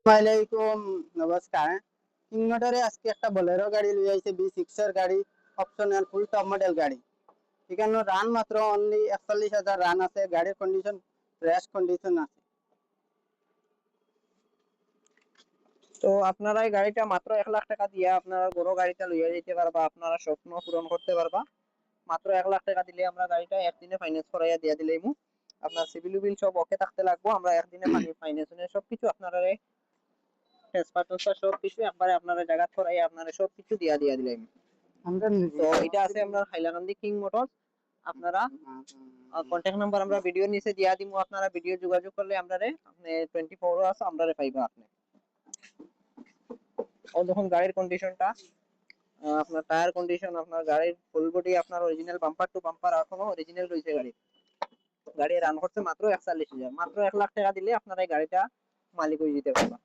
ওয়ালাইকুম নমস্কার। কিং মোটরে আজকে একটা বোলেরো গাড়ি লই আইছে B6 এর গাড়ি, অপশনাল ফুল টপ মডেল গাড়ি। এখানে রান মাত্র অনলি ৪১,০০০ রান আছে। গাড়ির কন্ডিশন ফ্রেশ কন্ডিশন আছে। তো আপনারা এই গাড়িটা মাত্র ১,০০,০০০ টাকা দিয়ে আপনারা বড় গাড়িটা লইয়া যেতে পারবা, আপনারা স্বপ্ন পূরণ করতে পারবা। মাত্র ১,০০,০০০ টাকা দিলে আমরা গাড়িটা একদিনে ফাইন্যান্স করাইয়া দিয়া দিলাইমু। আপনার সিভিল বিল সব ওকে থাকতে লাগবো, আমরা একদিনে ফাইন্যান্স সবকিছু আপনারা ট্রান্সফার সবকিছু একবারে আপনারা জায়গা করাইয়া আপনারা সবকিছু দিয়া দিয়া দিলাইমু। আমরা তো এটা আছে আমরা হাইলাকান্দি কিং মোটর। আপনারা কন্টাক্ট নাম্বার আমরা ভিডিওর নিচে দিয়া দিমু, আপনারা ভিডিও যোগাযোগ করলে আমরা 24 আওয়ার্স আমরা পাইবা আপনি। ও যখন গাড়ির কন্ডিশনটা, আপনার টায়ার কন্ডিশন, আপনার গাড়ির ফুল বডি, আপনার অরিজিনাল বাম্পার টু বাম্পার এখনো অরিজিনাল রয়েছে গাড়ি। গাড়ি রান করছে মাত্র ৪১,০০০। মাত্র ১,০০,০০০ টাকা দিলে আপনারা এই গাড়িটা মালিক হয়ে যেতে পারবা।